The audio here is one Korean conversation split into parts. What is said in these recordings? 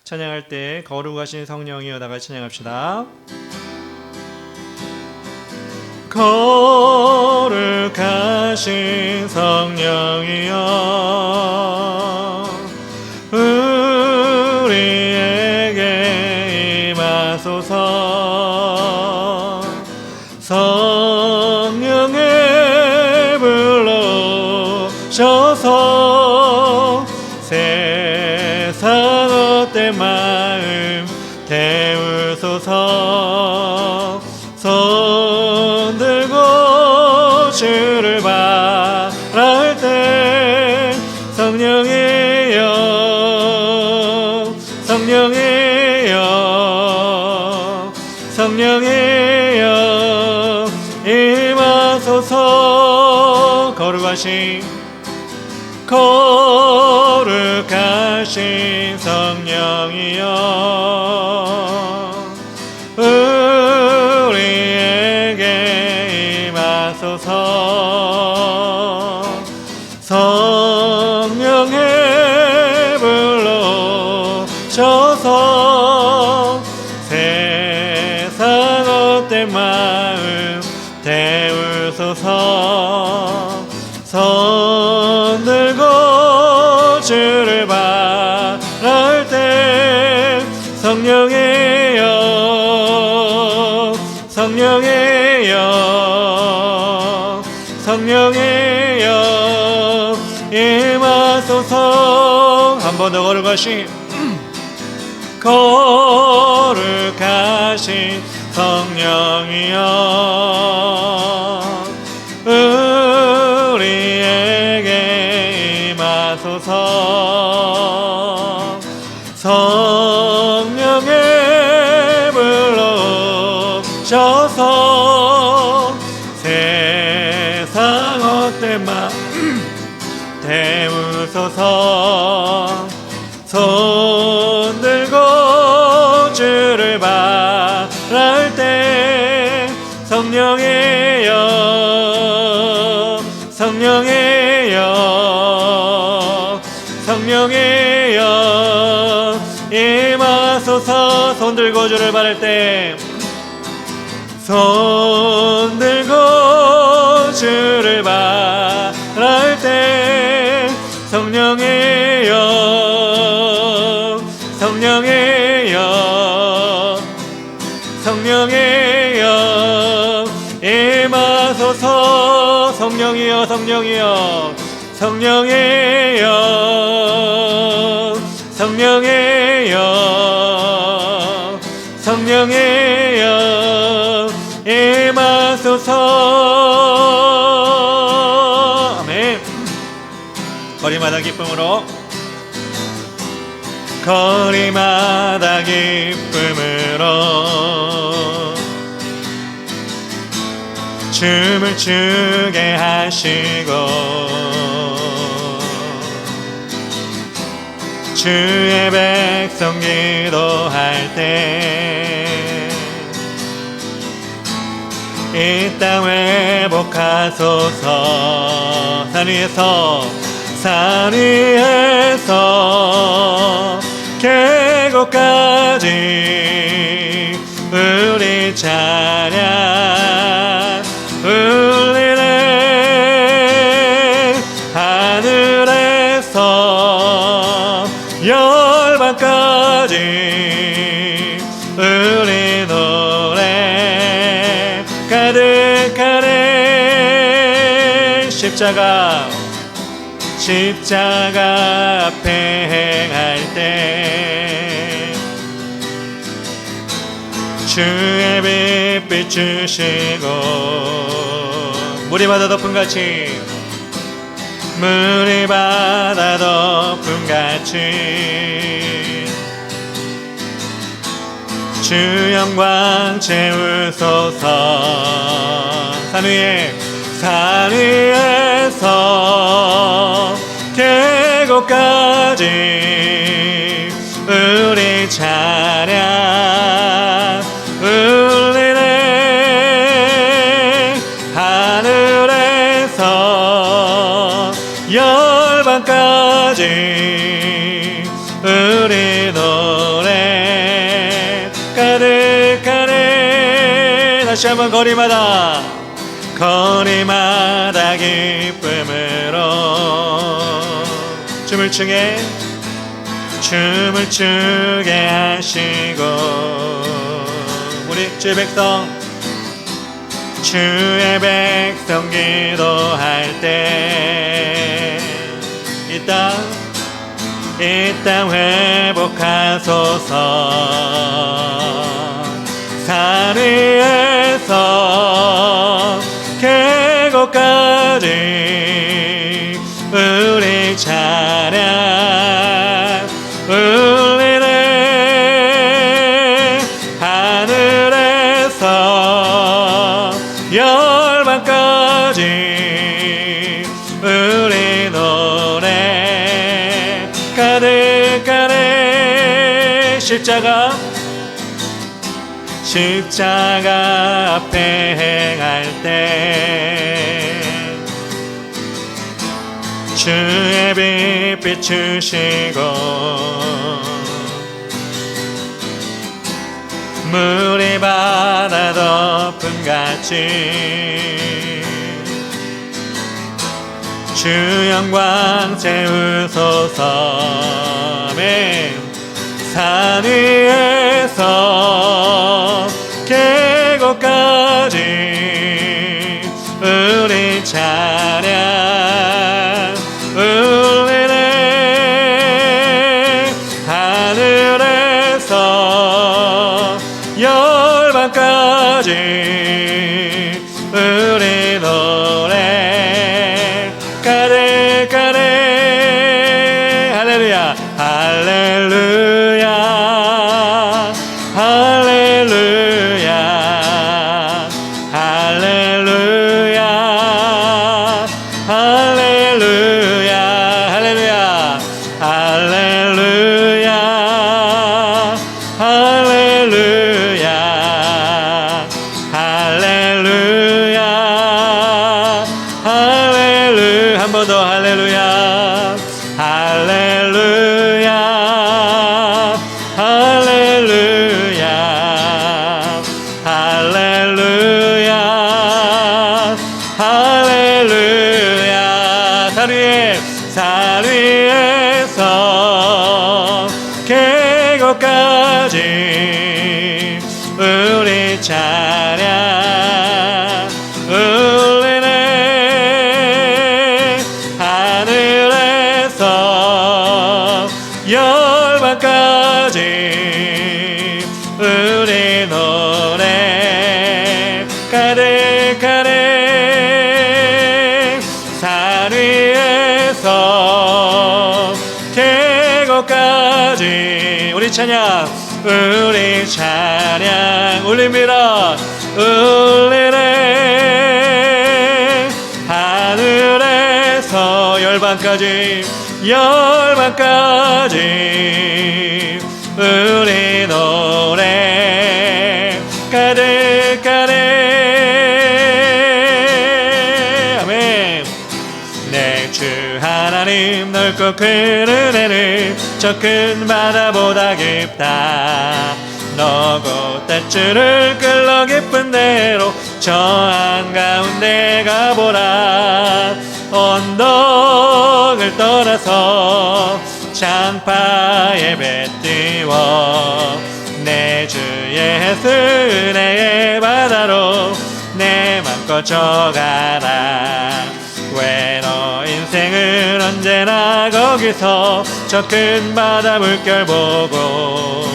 찬양할 때 거룩하신 성령이여 다 같이 찬양합시다. 거룩하신 성령이여 우리에게 임하소서. 성령의 불러셔서 세상 헛된 마음 태우소서. 손 들고 주를 바랄 때 성령이여 성령이여 성령이여 임하소서. 거룩하신 성령이여 우리에게 임하소서. 성령의 불러셔서 세상 헛된 마음 태우소서. 손 들고 주를 바랄 때 성령이여 성령이여 성령이여 임하소서. 한 번 더 거룩하신 성령이여 우리에게 임하소서. 성령의 불러셔서 세상 헛된 마음 태우소서. 손 들고 주를 바랄 때 성령이여 성령이여 성령이여 임하소서. 손 들고 주를 바랄 때 손 들고 주를 바랄 때 성령이여 성령이여 성령이여 임하소서. 성령이여 성령이여 성령이여 성령이여 성령이여 임하소서. 아멘. 거리마다 기쁨으로 거리마다 기쁨으로 춤을 추게 하시고 주의 백성 기도할 때 이 땅 회복하소서. 산 위에서 계곡까지 우리 찬양 울리네. 하늘에서 열방까지 우리 노래 가득하네. 십자가 앞에 행할 때 주의 빛 비추시고 물이 바다 덮음같이 물이 바다 덮음같이 주 영광 채우소서. 산 위에서 계곡까지 우리 찬양 울리네. 하늘에서 열방까지 우리 노래 다시 한번 거리마다 기쁨으로 춤을 추게 하시고 우리 주의 백성 기도할 때 이 땅 회복하소서. 산 위에서 계곡까지 우리 찬양 울리네. 하늘에서 열방까지 우리 노래 가득하네. 십자가 앞에 행할 때 주의 빛 비추시고 물이 바다 덮음같이 주 영광 채우소서. 아멘. 산 위에서 계곡까지 우리 찬양 울리네. 하늘에서 열방까지 우리 노래 가득하네. 할렐루야 할렐루야 할렐루야 할렐루야 할렐루야 할렐루야 할렐루야 할렐루야 할렐루야 할렐루야. 한 번 더 할렐루야 할렐루야 할렐루야 할렐루야 할렐루야. 산 위에서 계곡까지 우리 찬양 울리네. 하늘에서 열방까지 우리 노래 가득하네. 산 위에서 계곡까지 우리 찬양 울립니다. 울리네. 하늘에서 열방까지 우리 노래 가득하네. 아멘. 내 주 하나님 넓고 큰 은혜는 저 큰 바다보다 깊다. 너고 떼줄을 끌러 깊은 대로 저 한가운데 가보라. 언덕을 떠나서 장파에 배 띄워 내 주 예수 은혜의 바다로 내 맘 꺼져가라. 왜 너 인생은 언제나 거기서 저 큰 바다 물결 보고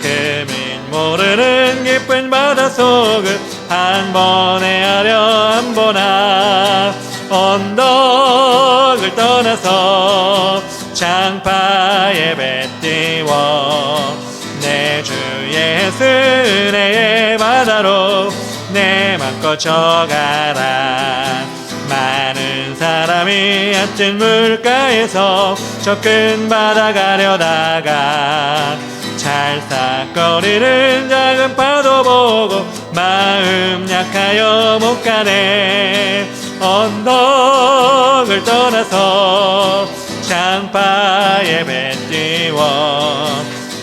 금인 모르는 깊은 바다 속을 한 번에 하려 안 보나. 언덕을 떠나서 장파에 배 띄워 내 주 예수 은혜의 바다로 내 맘 꺼져가라. 많은 사람이 얕은 물가에서 저 큰 바다 가려다가 찰싹거리는 작은 파도 보고 마음 약하여 못 가네. 언덕을 떠나서 장파에 배 띄워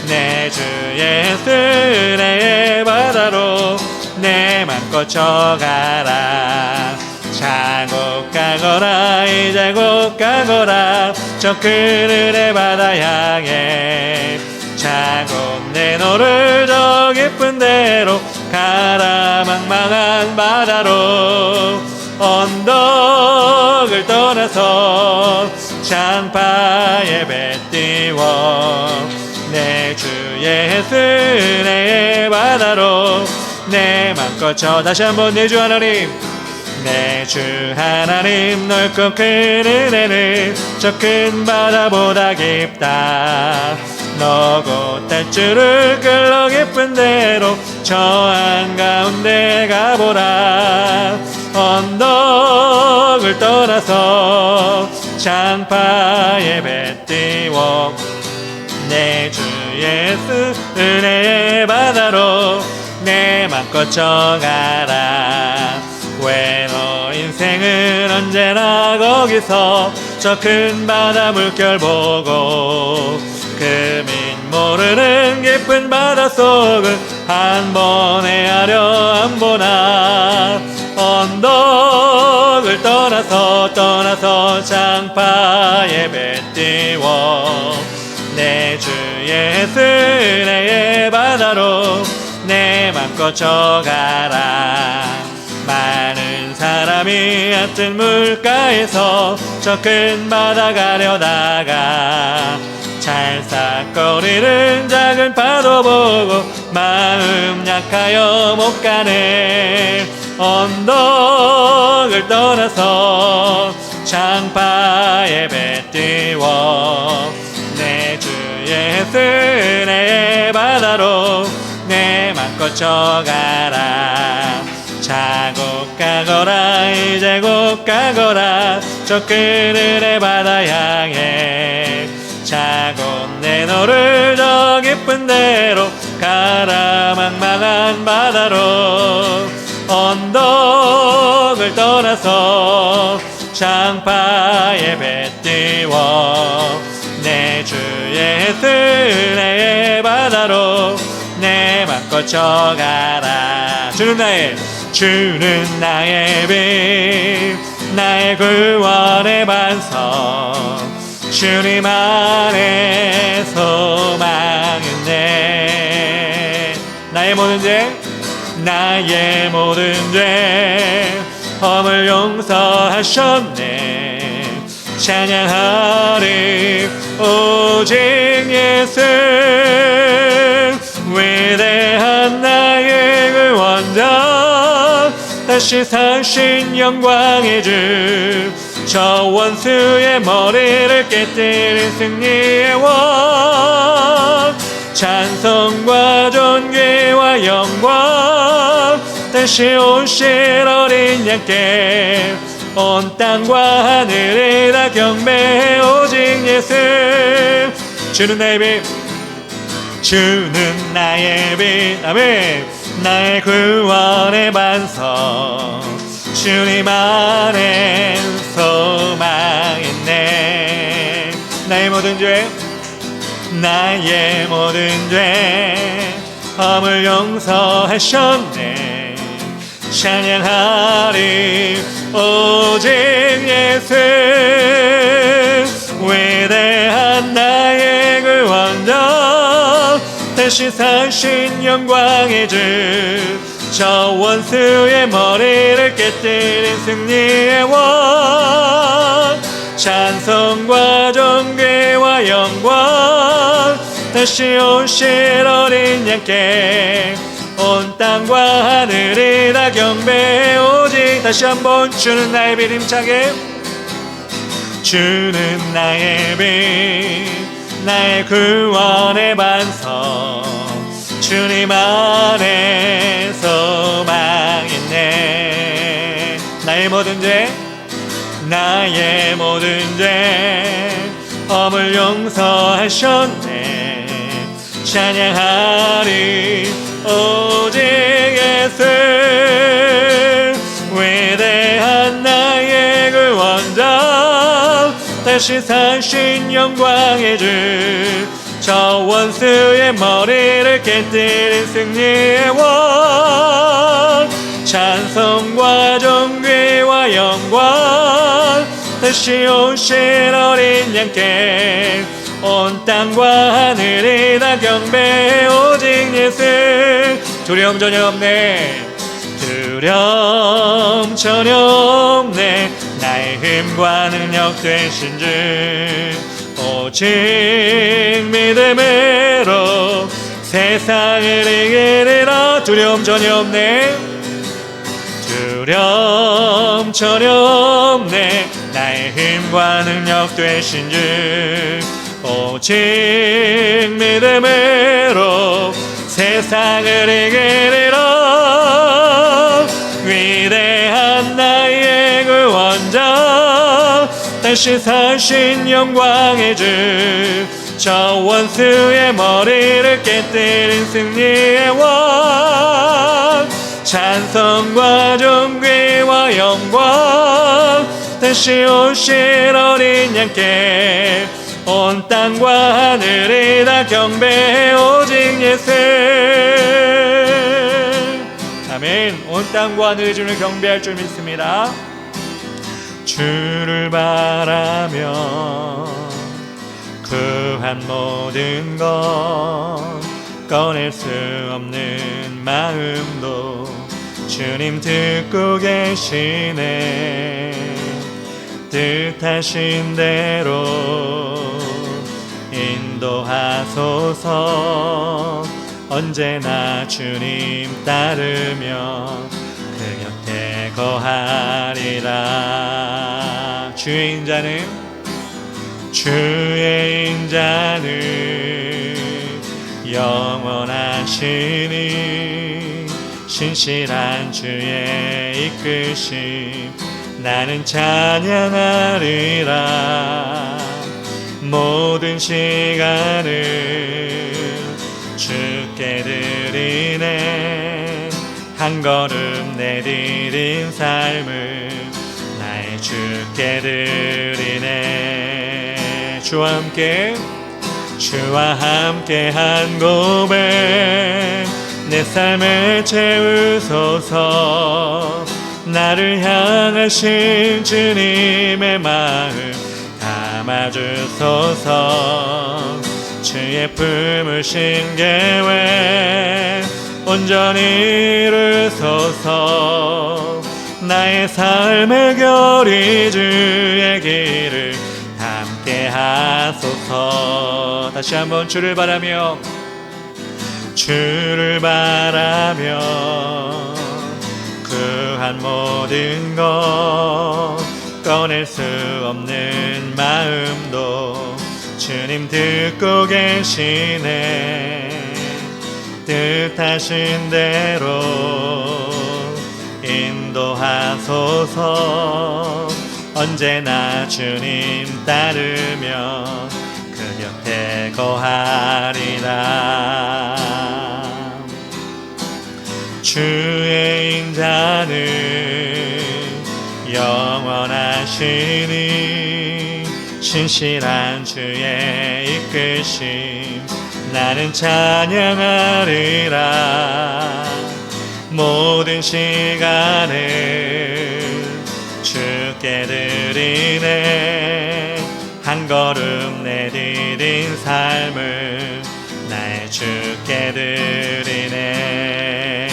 내 주 예수 은혜의 바다로 내 내 맘껏 쳐가라. 자고 가거라 이제 곧 가거라 저 그늘의 바다 향해. 자고 내노를 저 깊은 데로 가라 망망한 바다로. 언덕을 떠나서 장파에 배 띄워 내 주의 예수의 바다로 내 맘껏 쳐. 다시 한번 내 주 하나님, 내 주 하나님 넓고 큰 은혜는 저 큰 바다보다 깊다. 너고 탈줄을 끌러 깊은 데로 저 한가운데 가보라. 언덕을 떠나서 장파에 배 띄워 내 주 예수 은혜의 바다로 내 맘껏 쳐가라. 왜 너 인생은 언제나 거기서 저 큰 바다 물결 보고 금인 모르는 깊은 바다 속을 한 번 헤아려 안 보나. 언덕을 떠나서 장파에 배 띄워 내 주 예수 은혜의 바다로 내 맘껏 쳐가라. 많은 사람이 얕은 물가에서 저 큰 바다 가려다가 찰싹거리는 작은 파도 보고 마음 약하여 못 가네. 언덕을 떠나서 장파에 배 띄워 내 주 예수 은혜의 바다로 내 맘껏 쳐가라. 자고 가거라 이제 곧 가거라 저 그늘의 바다 향해. 자고 내 너를 저 깊은 데로 가라 망망한 바다로. 언덕을 떠나서 장파에 배 띄워 내 주 예수 은혜의 바다로 내 맘껏 쳐가라. 주는 나의 빛 나의 구원의 반석. 주님 안에 소망있네. 나의 모든 죄 허물 용서하셨네. 찬양하리 오직 예수 위대한 나의 구원자. 다시 사신 영광의 주 저 원수의 머리를 깨뜨린 승리의 원. 찬송과 존귀와 영광 다시 오실 어린 양께 온 땅과 하늘이 다 경배해 오직 예수. 주는 나의 빛 아멘. 나의 구원의 반석. 주님 안에 소망 있네. 나의 모든 죄 허물 용서하셨네. 찬양하리 오직 예수 위대한 나의 구원자. 다시 사신 영광의 주 저 원수의 머리를 깨뜨린 승리의 원. 찬송과 존귀와 영광 다시 오실 어린 양께 온 땅과 하늘이 다 경배해 오직. 다시 한번 주는 나의 빛 힘차게. 주는 나의 빛 나의 구원의 반석. 주님 안에 소망 있네. 나의 모든 죄 허물 용서하셨네. 찬양하리 오직 예수 위대한 나의 구원자. 다시 사신 영광의 주 저 원수의 머리를 깨뜨린 승리의 원. 찬송과 존귀와 영광 다시 오실 어린 양께 온 땅과 하늘이 다 경배해 오직 예수 두려움 전혀 없네 두려움 전혀 없네 나의 힘과 능력 되신 주 오직 믿음으로 세상을 이기리라 두려움 전혀 없네 두려움 전혀 없네 나의 힘과 능력 되신 주 오직 믿음으로 세상을 이기리라 위대한 나의 구원자 다시 사신 영광의 주 저 원수의 머리를 깨뜨린 승리의 왕 찬송과 존귀와 영광 다시 오실 어린 양께 온 땅과 하늘이 다 경배해 오직 예수 아멘 온 땅과 하늘이 주를 경배할 줄 믿습니다 주를 바라며 구한 모든 것 꺼낼 수 없는 마음도 주님 듣고 계시네 뜻하신 대로 인도하소서 언제나 주님 따르며 그 곁에 거하리라 주의 인자는 영원하시니 신실한 주의 이끄심 나는 찬양하리라 모든 시간을 주께 드리네 한 걸음 내디딘 삶을 나의 주께 드리네 주와 함께 한 고백 내 삶을 채우소서 나를 향하신 주님의 마음 담아주소서 주의 품으신 계획 온전히 이루소서 나의 삶의 결이 주의 길을 함께 하소서 다시 한번 주를 바라며 구한 모든 것 꺼낼 수 없는 마음도 주님 듣고 계시네 뜻하신 대로 인도하소서 언제나 주님 따르며 그 곁에 거하리라 주의 인자는 영원하시니 신실한 주의 이끄심 나는 찬양하리라 모든 시간을 주께 드리네 한 걸음 내디딘 삶을 나의 주께 드리네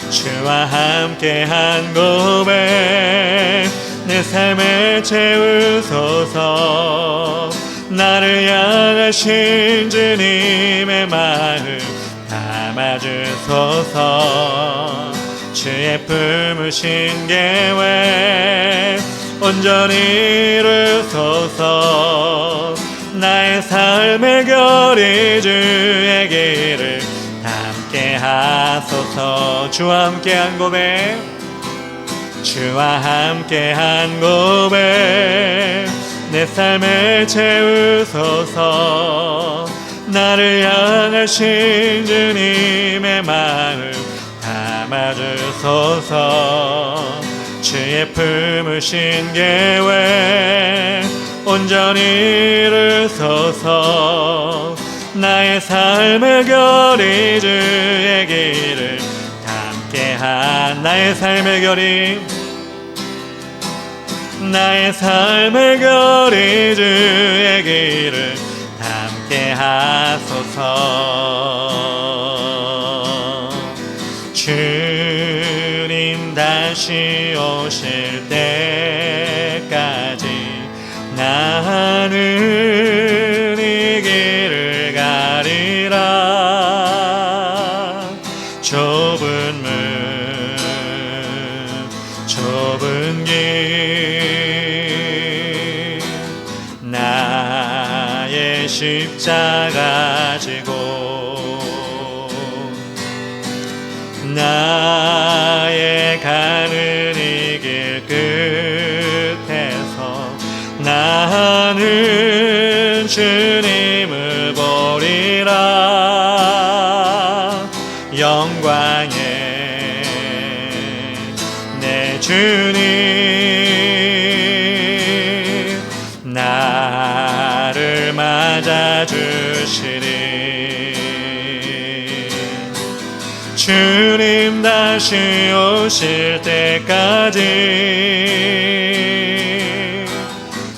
주와 함께 한 고백 내 삶을 채우소서 나를 향하신 주님의 마음 담아주소서 주의 품으신 계획 온전히 이루소서 나의 삶의 결이 주의 길을 함께 하소서 주와 함께 한 고백 주와 함께 한 고백 내 삶을 채우소서 나를 향하신 주님의 마음 담아주소서 주의 품으신 계획 온전히 이루소서 나의 삶의 결이 주의 길을 함께 함께한 나의 삶의 결이 나의 삶의 결이 주의 길을 함께 하소서. 주님 다시 오실 때까지 나는 이 길을 가리라. 좁은 문 좁은 길 나의 십자가 지고 나의 가는 이 길 끝에서 나는 주님을 보리라. 영광의 내 주님 나를 맞아주시리. 주님 다시 오실 때까지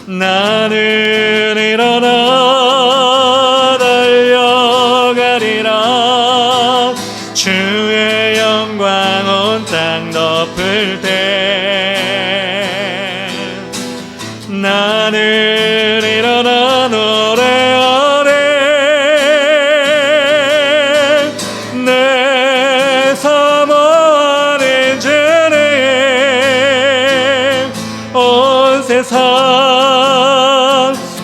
나는 일어나 달려가리라. 주의 영광 온 땅 덮을 때 나는 일어나 노래하리. 내 사모하는 주님 온 세상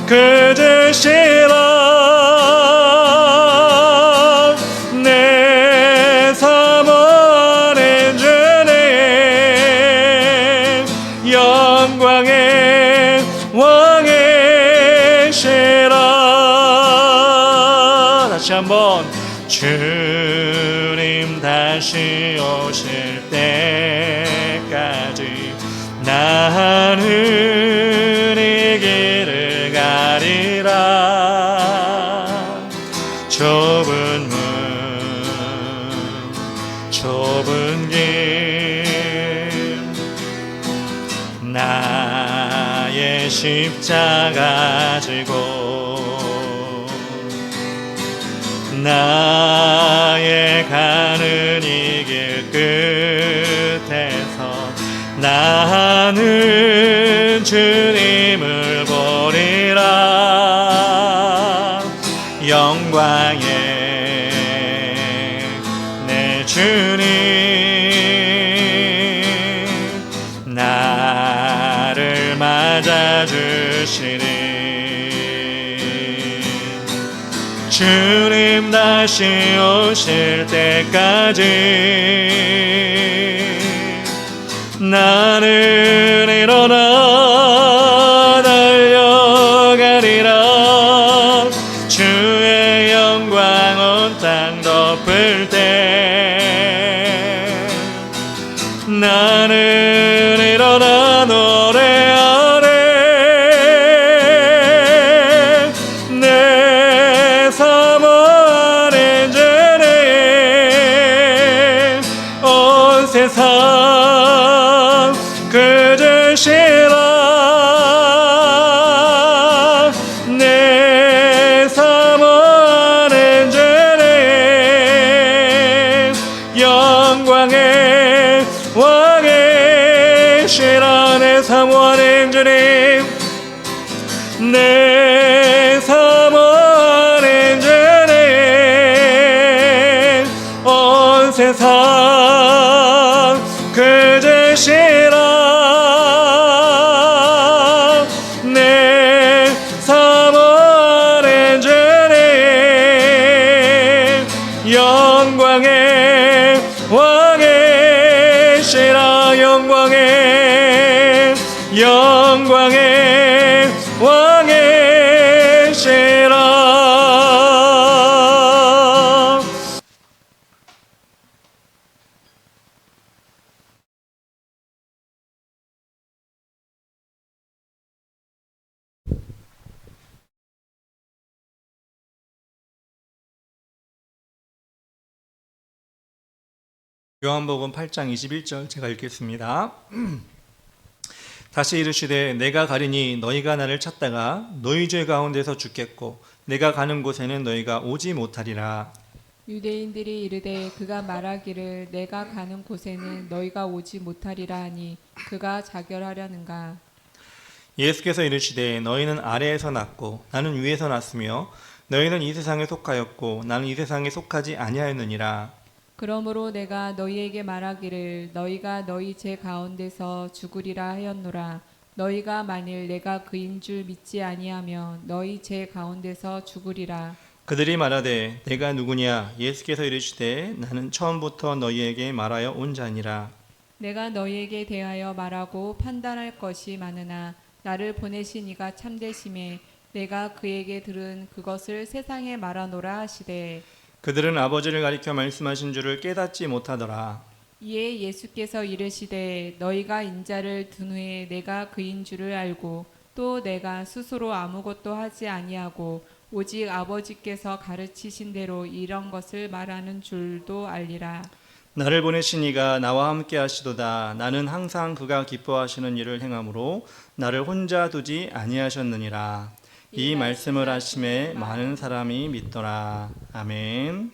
그제시라. 내 사모하는 주님 영광의 왕이시라. 다시 한번 주님 다시 오실 때까지 나는 이 길을 가리라. 좁은 문 좁은 길 나의 십자가 지고 나의 가는 이 길 끝에서 나는 주님을 보리라. 영광의 내 주님 나를 맞아주시리. 주님 다시 오실 때까지 나는 일어나 달려가리라. 주의 영광 온 땅 덮을 때 나는 일어나 노래하리. 내 사모하는 주님 온 세상 그제시라. 내 사모하는 주님 영광의 왕이시라. 내 사모하는 주님 내 사모하는 주님 온 세상 그제시라. 내 사모하는 주님 영광의 왕이시라. 영광의 왕이시라. 요한복음 8장 21절 제가 읽겠습니다. 다시 이르시되 내가 가리니 너희가 나를 찾다가 너희 죄 가운데서 죽겠고 내가 가는 곳에는 너희가 오지 못하리라. 유대인들이 이르되 그가 말하기를 내가 가는 곳에는 너희가 오지 못하리라 하니 그가 자결하려는가. 예수께서 이르시되 너희는 아래에서 났고 나는 위에서 났으며 너희는 이 세상에 속하였고 나는 이 세상에 속하지 아니하였느니라. 그러므로 내가 너희에게 말하기를 너희가 너희 죄 가운데서 죽으리라 하였노라. 너희가 만일 내가 그인 줄 믿지 아니하면 너희 죄 가운데서 죽으리라. 그들이 말하되 내가 누구냐? 예수께서 이르시되 나는 처음부터 너희에게 말하여 온 자니라. 내가 너희에게 대하여 말하고 판단할 것이 많으나 나를 보내신 이가 참되심에 내가 그에게 들은 그것을 세상에 말하노라 하시되 그들은 아버지를 가리켜 말씀하신 줄을 깨닫지 못하더라. 이에 예수께서 이르시되 너희가 인자를 둔 후에 내가 그인 줄을 알고 또 내가 스스로 아무것도 하지 아니하고 오직 아버지께서 가르치신 대로 이런 것을 말하는 줄도 알리라. 나를 보내신 이가 나와 함께 하시도다. 나는 항상 그가 기뻐하시는 일을 행함으로 나를 혼자 두지 아니하셨느니라. 이 말씀을 하심에 많은 사람이 믿더라. 아멘.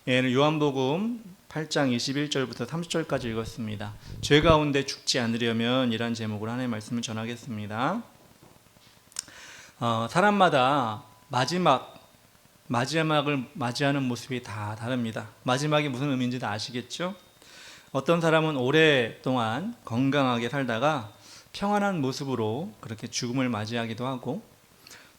예, 요한복음 8장 21절부터 30절까지 읽었습니다. 죄 가운데 죽지 않으려면 이란 제목으로 하나님의 말씀을 전하겠습니다. 사람마다 마지막을 맞이하는 모습이 다 다릅니다. 마지막이 무슨 의미인지 다 아시겠죠? 어떤 사람은 오랫동안 건강하게 살다가 평안한 모습으로 그렇게 죽음을 맞이하기도 하고,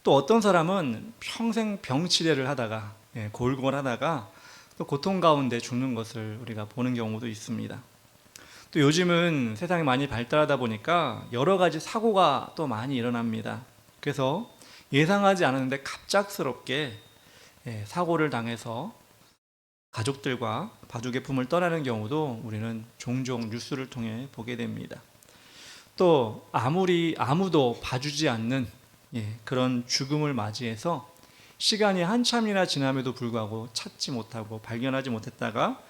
또 어떤 사람은 평생 병치레를 하다가 골골하다가 또 고통 가운데 죽는 것을 우리가 보는 경우도 있습니다. 또 요즘은 세상이 많이 발달하다 보니까 여러 가지 사고가 또 많이 일어납니다. 그래서 예상하지 않았는데 갑작스럽게 사고를 당해서 가족들과 바둑의 품을 떠나는 경우도 우리는 종종 뉴스를 통해 보게 됩니다. 또 아무도 봐주지 않는 그런 죽음을 맞이해서 시간이 한참이나 지남에도 불구하고 찾지 못하고 발견하지 못했다가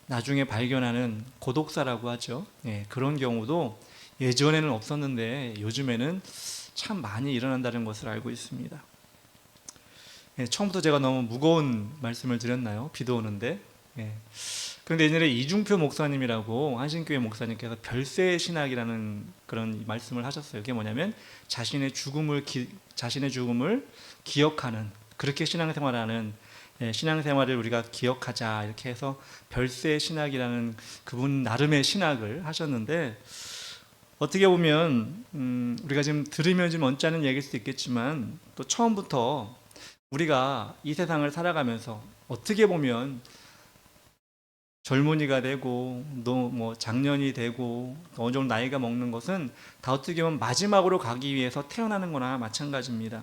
나중에 발견하는 고독사라고 하죠. 그런 경우도 예전에는 없었는데 요즘에는 참 많이 일어난다는 것을 알고 있습니다. 처음부터 제가 너무 무거운 말씀을 드렸나요? 비도 오는데. 그런데 예전에 이중표 목사님이라고 한신교회 목사님께서 별세 신학이라는 그런 말씀을 하셨어요. 그게 뭐냐면 자신의 죽음을 기억하는, 그렇게 신앙생활하는, 신앙생활을 우리가 기억하자 이렇게 해서 별세 신학이라는 그분 나름의 신학을 하셨는데, 어떻게 보면 우리가 지금 들으면 좀 언짢은 얘기일 수도 있겠지만 또 처음부터 우리가 이 세상을 살아가면서 어떻게 보면 젊은이가 되고 또 장년이 되고 어느 정도 나이가 먹는 것은 다 어떻게 보면 마지막으로 가기 위해서 태어나는 거나 마찬가지입니다.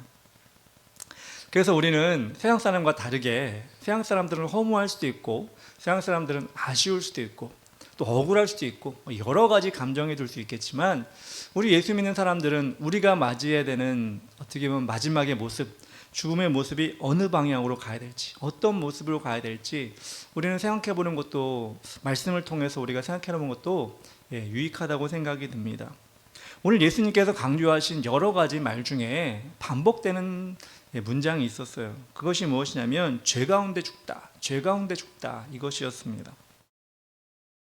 그래서 우리는 세상 사람과 다르게 세상 사람들은 허무할 수도 있고 세상 사람들은 아쉬울 수도 있고 또 억울할 수도 있고 여러 가지 감정이 들 수 있겠지만, 우리 예수 믿는 사람들은 우리가 맞이해야 되는 어떻게 보면 마지막의 모습, 죽음의 모습이 어느 방향으로 가야 될지, 어떤 모습으로 가야 될지 우리는 생각해 보는 것도, 말씀을 통해서 우리가 생각해 보는 것도 유익하다고 생각이 듭니다. 오늘 예수님께서 강조하신 여러 가지 말 중에 반복되는 문장이 있었어요. 그것이 무엇이냐면 죄 가운데 죽다, 죄 가운데 죽다, 이것이었습니다.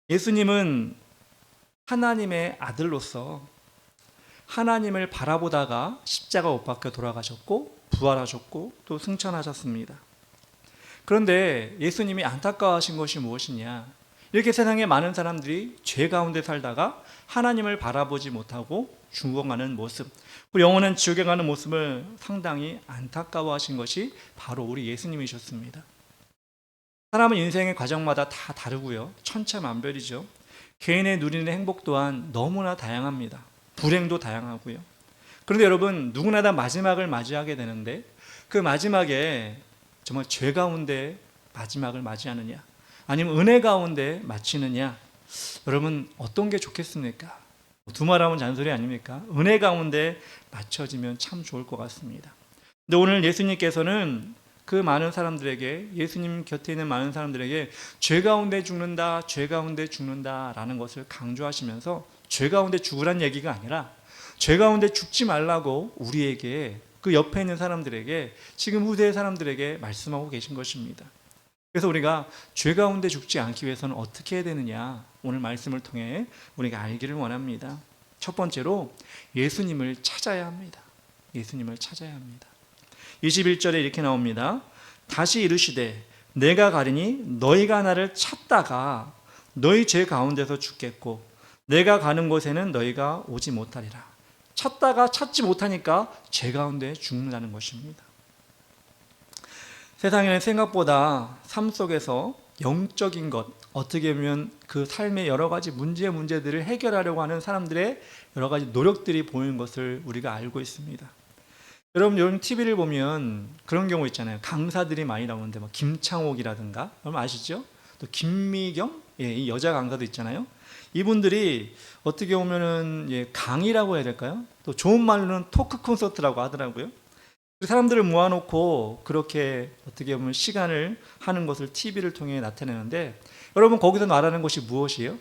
예수님은 하나님의 아들로서 하나님을 바라보다가 십자가 못 박혀 돌아가셨고 부활하셨고 또 승천하셨습니다. 그런데 예수님이 안타까워하신 것이 무엇이냐? 이렇게 세상에 많은 사람들이 죄 가운데 살다가 하나님을 바라보지 못하고 죽어가는 모습, 영혼은 지옥에 가는 모습을 상당히 안타까워하신 것이 바로 우리 예수님이셨습니다. 사람은 인생의 과정마다 다 다르고요, 천차만별이죠. 개인의 누리는 행복 또한 너무나 다양합니다. 불행도 다양하고요. 그런데 여러분, 누구나 다 마지막을 맞이하게 되는데 그 마지막에 정말 죄 가운데 마지막을 맞이하느냐 아니면 은혜 가운데 마치느냐, 여러분 어떤 게 좋겠습니까? 두말하면 잔소리 아닙니까? 은혜 가운데 맞춰지면 참 좋을 것 같습니다. 근데 오늘 예수님께서는 그 많은 사람들에게, 예수님 곁에 있는 많은 사람들에게 죄 가운데 죽는다, 죄 가운데 죽는다라는 것을 강조하시면서 죄 가운데 죽으란 얘기가 아니라 죄 가운데 죽지 말라고 우리에게, 그 옆에 있는 사람들에게, 지금 후대의 사람들에게 말씀하고 계신 것입니다. 그래서 우리가 죄 가운데 죽지 않기 위해서는 어떻게 해야 되느냐, 오늘 말씀을 통해 우리가 알기를 원합니다. 첫 번째로 예수님을 찾아야 합니다. 예수님을 찾아야 합니다. 21절에 이렇게 나옵니다. 다시 이르시되 내가 가리니 너희가 나를 찾다가 너희 죄 가운데서 죽겠고 내가 가는 곳에는 너희가 오지 못하리라. 찾다가 찾지 못하니까 죄 가운데 죽는다는 것입니다. 세상에는 생각보다 삶 속에서 영적인 것, 어떻게 보면 그 삶의 여러 가지 문제들을 해결하려고 하는 사람들의 여러 가지 노력들이 보이는 것을 우리가 알고 있습니다. 여러분, 요즘 TV를 보면 그런 경우 있잖아요. 강사들이 많이 나오는데 뭐 김창옥이라든가, 여러분 아시죠? 또 김미경, 이 여자 강사도 있잖아요. 이분들이 어떻게 보면은 강의라고 해야 될까요? 또 좋은 말로는 토크 콘서트라고 하더라고요. 사람들을 모아놓고 그렇게 어떻게 보면 시간을 하는 것을 TV를 통해 나타내는데, 여러분 거기서 말하는 것이 무엇이에요?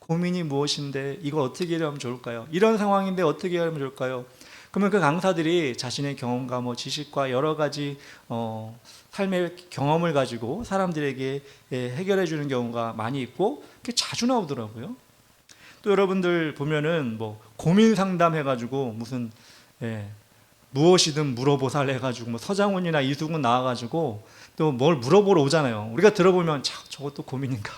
고민이 무엇인데 이걸 어떻게 하면 좋을까요? 이런 상황인데 어떻게 하면 좋을까요? 그러면 그 강사들이 자신의 경험과 지식과 여러 가지 삶의 경험을 가지고 사람들에게 해결해 주는 경우가 많이 있고, 그게 자주 나오더라고요. 또 여러분들 보면은 고민 상담해가지고 무슨 무엇이든 물어보살 해가지고 서장훈이나 이수근 나와가지고 또 뭘 물어보러 오잖아요. 우리가 들어보면 저것도 고민인가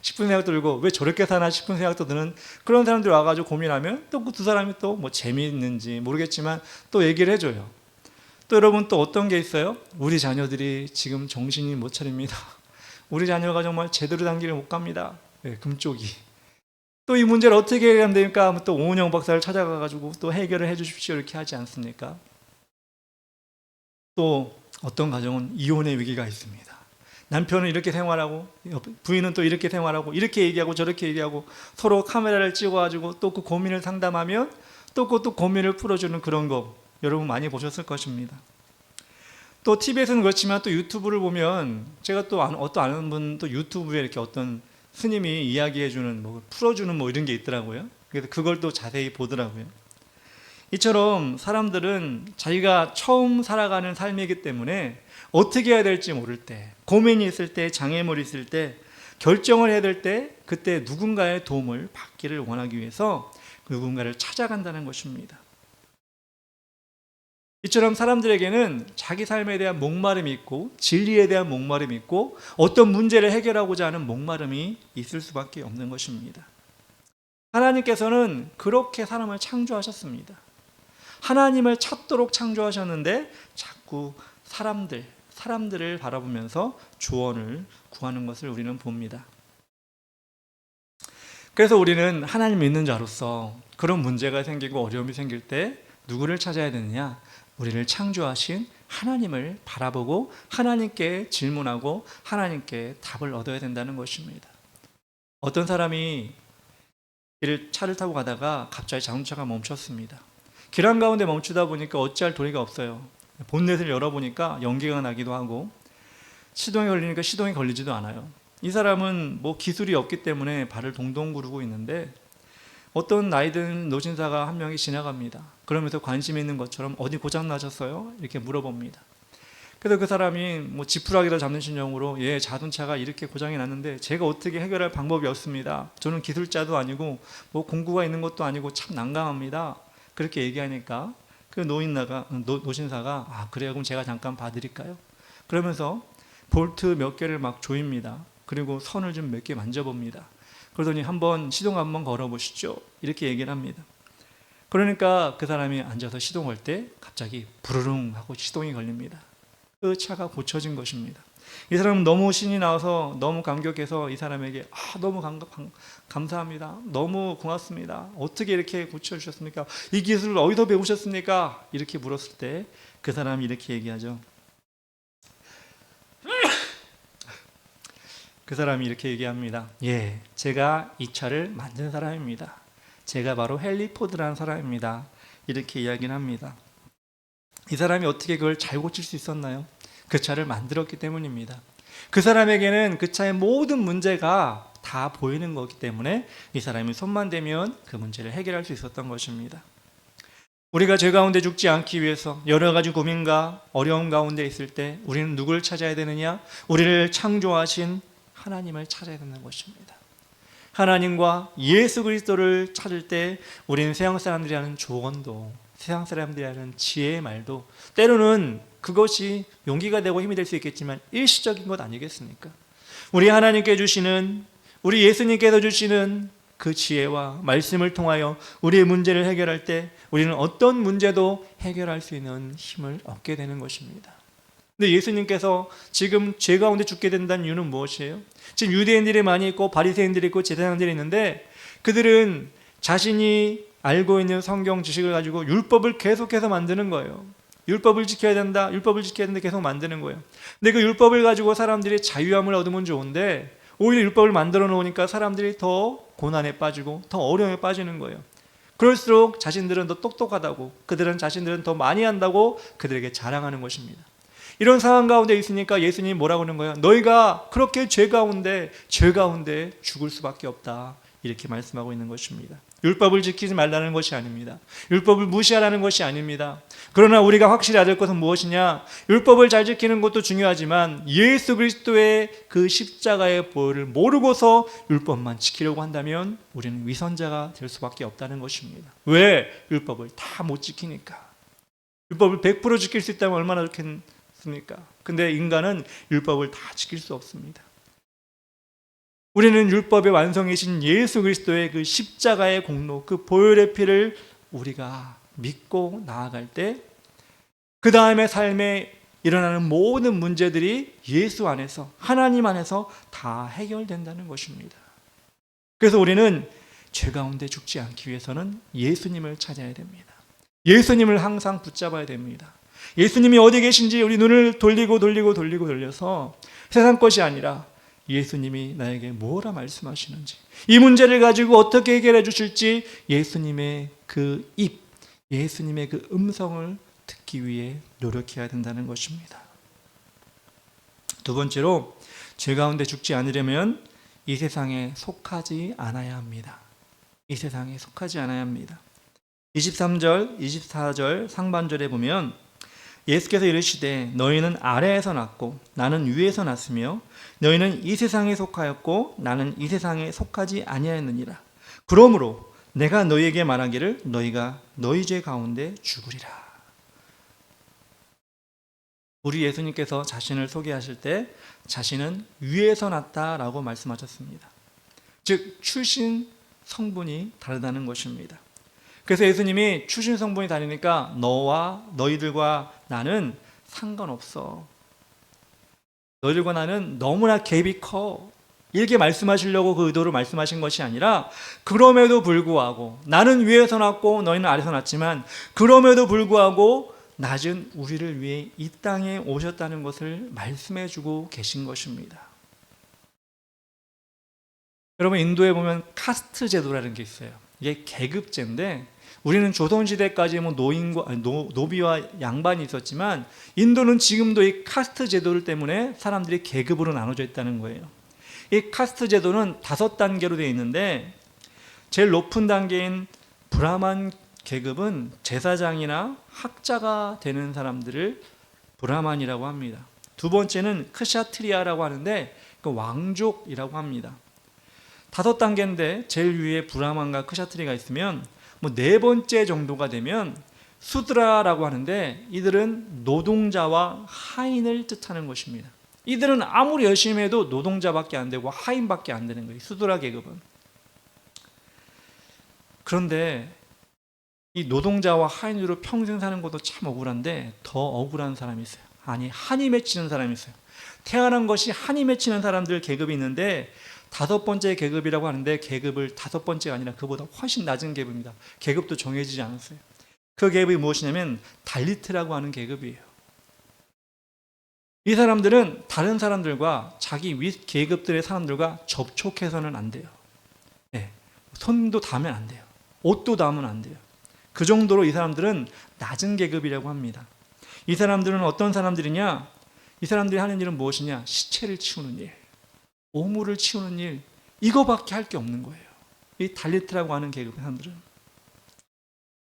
싶은 생각도 들고, 왜 저렇게 사나 싶은 생각도 드는 그런 사람들이 와가지고 고민하면 또 그 두 사람이 또 재미있는지 모르겠지만 또 얘기를 해줘요. 또 여러분 또 어떤 게 있어요? 우리 자녀들이 지금 정신이 못 차립니다. 우리 자녀가 정말 제대로 단 길을 못 갑니다. 금쪽이. 또 이 문제를 어떻게 해결하면 됩니까? 또 오은영 박사를 찾아가가지고 또 해결을 해 주십시오 이렇게 하지 않습니까? 또 어떤 가정은 이혼의 위기가 있습니다. 남편은 이렇게 생활하고 부인은 또 이렇게 생활하고 이렇게 얘기하고 저렇게 얘기하고 서로 카메라를 찍어가지고 또 그 고민을 상담하면 또 그것도 고민을 풀어주는 그런 거 여러분 많이 보셨을 것입니다. 또 TV에서는 그렇지만 또 유튜브를 보면, 제가 또 어떤 아는 분 또 유튜브에 이렇게 어떤 스님이 이야기해주는 풀어주는 이런 게 있더라고요. 그래서 그걸 또 자세히 보더라고요. 이처럼 사람들은 자기가 처음 살아가는 삶이기 때문에 어떻게 해야 될지 모를 때, 고민이 있을 때, 장애물이 있을 때, 결정을 해야 될 때, 그때 누군가의 도움을 받기를 원하기 위해서 누군가를 찾아간다는 것입니다. 이처럼 사람들에게는 자기 삶에 대한 목마름이 있고, 진리에 대한 목마름이 있고, 어떤 문제를 해결하고자 하는 목마름이 있을 수밖에 없는 것입니다. 하나님께서는 그렇게 사람을 창조하셨습니다. 하나님을 찾도록 창조하셨는데 자꾸 사람들을 바라보면서 조언을 구하는 것을 우리는 봅니다. 그래서 우리는 하나님 믿는 자로서 그런 문제가 생기고 어려움이 생길 때 누구를 찾아야 되느냐? 우리를 창조하신 하나님을 바라보고 하나님께 질문하고 하나님께 답을 얻어야 된다는 것입니다. 어떤 사람이 차를 타고 가다가 갑자기 자동차가 멈췄습니다. 길 한가운데 멈추다 보니까 어찌할 도리가 없어요. 본넷을 열어보니까 연기가 나기도 하고, 시동이 걸리니까 시동이 걸리지도 않아요. 이 사람은 기술이 없기 때문에 발을 동동 구르고 있는데, 어떤 나이든 노신사가 한 명이 지나갑니다. 그러면서 관심 있는 것처럼 어디 고장 나셨어요? 이렇게 물어봅니다. 그래서 그 사람이 지푸라기를 잡는 심정으로, 자동차가 이렇게 고장이 났는데 제가 어떻게 해결할 방법이 없습니다. 저는 기술자도 아니고 공부가 있는 것도 아니고 참 난감합니다. 그렇게 얘기하니까 그 노신사가 그래요, 그럼 제가 잠깐 봐드릴까요? 그러면서 볼트 몇 개를 막 조입니다. 그리고 선을 좀 몇 개 만져봅니다. 그러더니 시동 한번 걸어보시죠, 이렇게 얘기를 합니다. 그러니까 그 사람이 앉아서 시동 걸 때 갑자기 부르릉 하고 시동이 걸립니다. 그 차가 고쳐진 것입니다. 이 사람은 너무 신이 나서 너무 감격해서 이 사람에게 너무 감사합니다. 너무 고맙습니다. 어떻게 이렇게 고쳐주셨습니까? 이 기술을 어디서 배우셨습니까? 이렇게 물었을 때 그 사람이 이렇게 얘기하죠. 그 사람이 이렇게 얘기합니다. 제가 이 차를 만든 사람입니다. 제가 바로 헨리 포드라는 사람입니다. 이렇게 이야기를 합니다. 이 사람이 어떻게 그걸 잘 고칠 수 있었나요? 그 차를 만들었기 때문입니다. 그 사람에게는 그 차의 모든 문제가 다 보이는 거기 때문에 이 사람이 손만 대면 그 문제를 해결할 수 있었던 것입니다. 우리가 죄 가운데 죽지 않기 위해서 여러 가지 고민과 어려움 가운데 있을 때 우리는 누구를 찾아야 되느냐? 우리를 창조하신 하나님을 찾아야 되는 것입니다. 하나님과 예수 그리스도를 찾을 때 우리는 세상 사람들이 하는 조언도, 세상 사람들이 하는 지혜의 말도 때로는 그것이 용기가 되고 힘이 될 수 있겠지만 일시적인 것 아니겠습니까? 우리 하나님께 주시는, 우리 예수님께서 주시는 그 지혜와 말씀을 통하여 우리의 문제를 해결할 때 우리는 어떤 문제도 해결할 수 있는 힘을 얻게 되는 것입니다. 근데 예수님께서 지금 죄 가운데 죽게 된다는 이유는 무엇이에요? 지금 유대인들이 많이 있고 바리새인들이 있고 제사장들이 있는데 그들은 자신이 알고 있는 성경 지식을 가지고 율법을 계속해서 만드는 거예요. 율법을 지켜야 된다, 율법을 지켜야 된다 계속 만드는 거예요. 근데 그 율법을 가지고 사람들이 자유함을 얻으면 좋은데 오히려 율법을 만들어 놓으니까 사람들이 더 고난에 빠지고 더 어려움에 빠지는 거예요. 그럴수록 자신들은 더 똑똑하다고, 자신들은 더 많이 한다고 그들에게 자랑하는 것입니다. 이런 상황 가운데 있으니까 예수님이 뭐라고 하는 거예요? 너희가 그렇게 죄 가운데 죽을 수밖에 없다, 이렇게 말씀하고 있는 것입니다. 율법을 지키지 말라는 것이 아닙니다. 율법을 무시하라는 것이 아닙니다. 그러나 우리가 확실히 알을 것은 무엇이냐? 율법을 잘 지키는 것도 중요하지만 예수 그리스도의 그 십자가의 보혈을 모르고서 율법만 지키려고 한다면 우리는 위선자가 될 수밖에 없다는 것입니다. 왜? 율법을 다 못 지키니까. 율법을 100% 지킬 수 있다면 얼마나 좋겠습니까? 근데 인간은 율법을 다 지킬 수 없습니다. 우리는 율법의 완성이신 예수 그리스도의 그 십자가의 공로, 그 보혈의 피를 우리가 믿고 나아갈 때 그 다음에 삶에 일어나는 모든 문제들이 예수 안에서, 하나님 안에서 다 해결된다는 것입니다. 그래서 우리는 죄 가운데 죽지 않기 위해서는 예수님을 찾아야 됩니다. 예수님을 항상 붙잡아야 됩니다. 예수님이 어디 계신지 우리 눈을 돌려서 세상 것이 아니라 예수님이 나에게 뭐라 말씀하시는지, 이 문제를 가지고 어떻게 해결해 주실지 예수님의 그 입, 예수님의 그 음성을 듣기 위해 노력해야 된다는 것입니다. 두 번째로, 죄 가운데 죽지 않으려면 이 세상에 속하지 않아야 합니다. 이 세상에 속하지 않아야 합니다. 23절, 24절 상반절에 보면 예수께서 이르시되 너희는 아래에서 났고 나는 위에서 났으며 너희는 이 세상에 속하였고 나는 이 세상에 속하지 아니하였느니라. 그러므로 내가 너희에게 말하기를 너희가 너희 죄 가운데 죽으리라. 우리 예수님께서 자신을 소개하실 때 자신은 위에서 났다라고 말씀하셨습니다. 즉 출신 성분이 다르다는 것입니다. 그래서 예수님이 출신 성분이 다르니까 너와 너희들과 나는 상관없어. 너희들과 나는 너무나 갭이 커. 이렇게 말씀하시려고 그 의도로 말씀하신 것이 아니라 그럼에도 불구하고 나는 위에서 났고 너희는 아래서 났지만 그럼에도 불구하고 낮은 우리를 위해 이 땅에 오셨다는 것을 말씀해 주고 계신 것입니다. 여러분, 인도에 보면 카스트 제도라는 게 있어요. 이게 계급제인데 우리는 조선시대까지 노비와 양반이 있었지만 인도는 지금도 이 카스트 제도 때문에 사람들이 계급으로 나눠져 있다는 거예요. 이 카스트 제도는 5단계로 되어 있는데 제일 높은 단계인 브라만 계급은 제사장이나 학자가 되는 사람들을 브라만이라고 합니다. 두 번째는 크샤트리아라고 하는데 그 왕족이라고 합니다. 5단계인데 제일 위에 브라만과 크샤트리가 있으면 네 번째 정도가 되면 수드라라고 하는데 이들은 노동자와 하인을 뜻하는 것입니다. 이들은 아무리 열심히 해도 노동자밖에 안 되고 하인밖에 안 되는 거예요. 수드라 계급은. 그런데 이 노동자와 하인으로 평생 사는 것도 참 억울한데 더 억울한 사람이 있어요. 아니, 한이 맺히는 사람이 있어요. 태어난 것이 한이 맺히는 사람들 계급이 있는데 5번째 계급이라고 하는데 계급을 5번째가 아니라 그보다 훨씬 낮은 계급입니다. 계급도 정해지지 않았어요. 그 계급이 무엇이냐면 달리트라고 하는 계급이에요. 이 사람들은 다른 사람들과 자기 윗 계급들의 사람들과 접촉해서는 안 돼요. 네, 손도 닿으면 안 돼요. 옷도 닿으면 안 돼요. 그 정도로 이 사람들은 낮은 계급이라고 합니다. 이 사람들은 어떤 사람들이냐? 이 사람들이 하는 일은 무엇이냐? 시체를 치우는 일, 오물을 치우는 일, 이거밖에 할 게 없는 거예요. 이 달리트라고 하는 계급의 사람들은.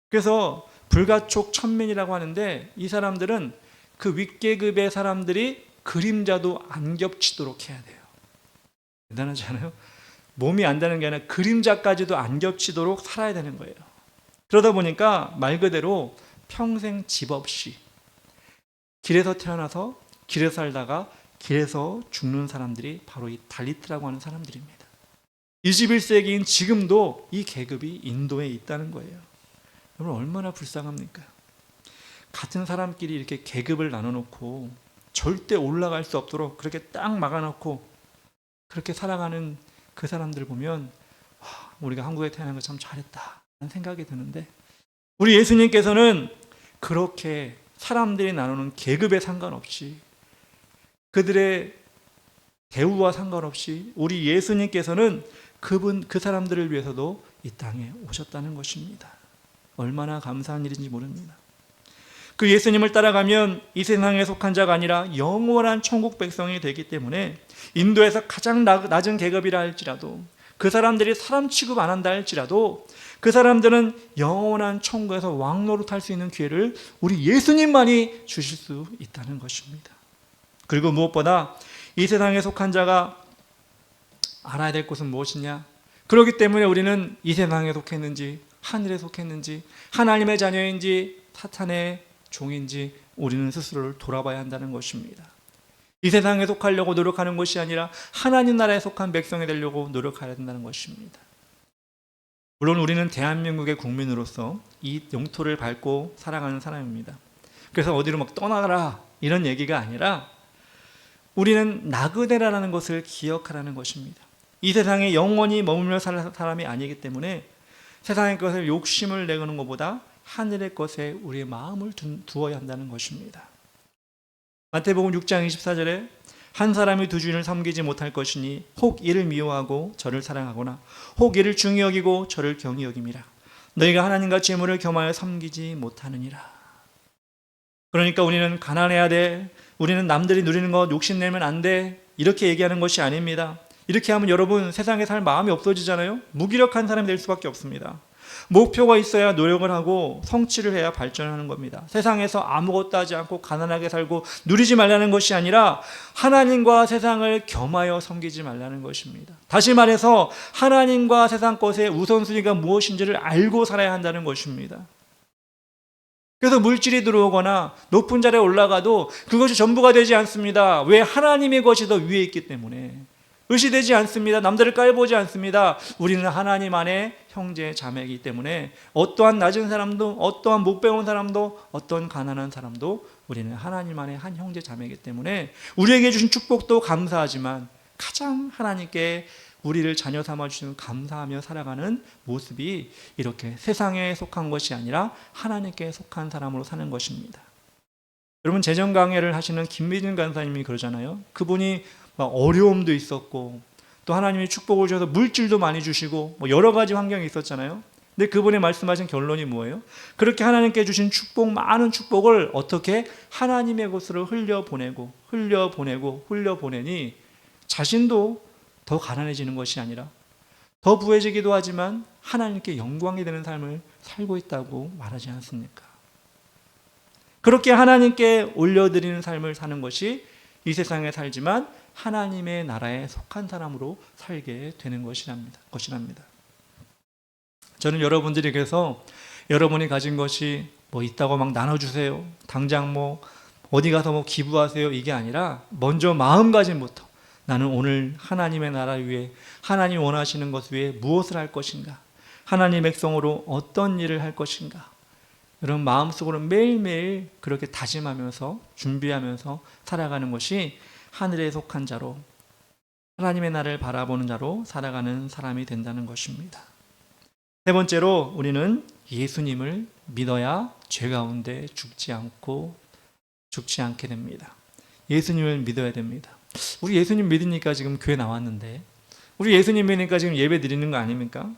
그래서 불가촉 천민이라고 하는데, 이 사람들은 그 윗계급의 사람들이 그림자도 안 겹치도록 해야 돼요. 대단하지 않아요? 몸이 안다는 게 아니라 그림자까지도 안 겹치도록 살아야 되는 거예요. 그러다 보니까 말 그대로 평생 집 없이 길에서 태어나서 길에서 살다가 길에서 죽는 사람들이 바로 이 달리트라고 하는 사람들입니다. 21세기인 지금도 이 계급이 인도에 있다는 거예요. 여러분, 얼마나 불쌍합니까? 같은 사람끼리 이렇게 계급을 나눠놓고 절대 올라갈 수 없도록 그렇게 딱 막아놓고 그렇게 살아가는 그 사람들 보면, 와, 우리가 한국에 태어난 거 참 잘했다 라는 생각이 드는데, 우리 예수님께서는 그렇게 사람들이 나누는 계급에 상관없이, 그들의 대우와 상관없이 우리 예수님께서는 그 사람들을 위해서도 이 땅에 오셨다는 것입니다. 얼마나 감사한 일인지 모릅니다. 그 예수님을 따라가면 이 세상에 속한 자가 아니라 영원한 천국 백성이 되기 때문에, 인도에서 가장 낮은 계급이라 할지라도, 그 사람들이 사람 취급 안 한다 할지라도, 그 사람들은 영원한 천국에서 왕노릇할 수 있는 기회를 우리 예수님만이 주실 수 있다는 것입니다. 그리고 무엇보다 이 세상에 속한 자가 알아야 될 것은 무엇이냐? 그렇기 때문에 우리는 이 세상에 속했는지 하늘에 속했는지 하나님의 자녀인지 사탄의 종인지 우리는 스스로를 돌아봐야 한다는 것입니다. 이 세상에 속하려고 노력하는 것이 아니라 하나님 나라에 속한 백성이 되려고 노력해야 된다는 것입니다. 물론 우리는 대한민국의 국민으로서 이 영토를 밟고 살아가는 사람입니다. 그래서 어디로 막 떠나가라 이런 얘기가 아니라, 우리는 나그네라는 것을 기억하라는 것입니다. 이 세상에 영원히 머물며 살 사람이 아니기 때문에 세상의 것을 욕심을 내는 것보다 하늘의 것에 우리의 마음을 두어야 한다는 것입니다. 마태복음 6장 24절에 한 사람이 두 주인을 섬기지 못할 것이니 혹 이를 미워하고 저를 사랑하거나 혹 이를 중히 여기고 저를 경히 여김이라. 너희가 하나님과 재물을 겸하여 섬기지 못하느니라. 그러니까 우리는 가난해야 돼, 우리는 남들이 누리는 것 욕심내면 안 돼, 이렇게 얘기하는 것이 아닙니다. 이렇게 하면 여러분 세상에 살 마음이 없어지잖아요. 무기력한 사람이 될 수밖에 없습니다. 목표가 있어야 노력을 하고 성취를 해야 발전하는 겁니다. 세상에서 아무것도 하지 않고 가난하게 살고 누리지 말라는 것이 아니라 하나님과 세상을 겸하여 섬기지 말라는 것입니다. 다시 말해서 하나님과 세상 것의 우선순위가 무엇인지를 알고 살아야 한다는 것입니다. 그래서 물질이 들어오거나 높은 자리에 올라가도 그것이 전부가 되지 않습니다. 왜? 하나님의 것이 더 위에 있기 때문에. 의시되지 않습니다. 남들을 깔보지 않습니다. 우리는 하나님 안에 형제 자매이기 때문에 어떠한 낮은 사람도, 어떠한 못 배운 사람도, 어떠한 가난한 사람도 우리는 하나님 안에 한 형제 자매이기 때문에 우리에게 주신 축복도 감사하지만 가장 하나님께 우리를 자녀 삼아 주시는 감사하며 살아가는 모습이 이렇게 세상에 속한 것이 아니라 하나님께 속한 사람으로 사는 것입니다. 여러분, 재정 강해를 하시는 김미진 간사님이 그러잖아요. 그분이 어려움도 있었고 또 하나님이 축복을 주셔서 물질도 많이 주시고 여러 가지 환경이 있었잖아요. 근데 그분이 말씀하신 결론이 뭐예요? 그렇게 하나님께 주신 축복, 많은 축복을 어떻게 하나님의 곳으로 흘려보내니 자신도 더 가난해지는 것이 아니라 더 부해지기도 하지만 하나님께 영광이 되는 삶을 살고 있다고 말하지 않습니까? 그렇게 하나님께 올려드리는 삶을 사는 것이 이 세상에 살지만 하나님의 나라에 속한 사람으로 살게 되는 것이랍니다. 저는 여러분들이 그래서 여러분이 가진 것이 있다고 막 나눠주세요, 당장 어디 가서 기부하세요, 이게 아니라 먼저 마음가짐부터 나는 오늘 하나님의 나라 위에, 하나님 원하시는 것 위에 무엇을 할 것인가, 하나님 백성으로 어떤 일을 할 것인가, 여러분 마음속으로 매일매일 그렇게 다짐하면서 준비하면서 살아가는 것이 하늘에 속한 자로, 하나님의 나라를 바라보는 자로 살아가는 사람이 된다는 것입니다. 세 번째로 우리는 예수님을 믿어야 죄 가운데 죽지 않게 됩니다. 예수님을 믿어야 됩니다. 우리 예수님 믿으니까 지금 교회 나왔는데, 우리 예수님 믿으니까 지금 예배 드리는 거 아닙니까?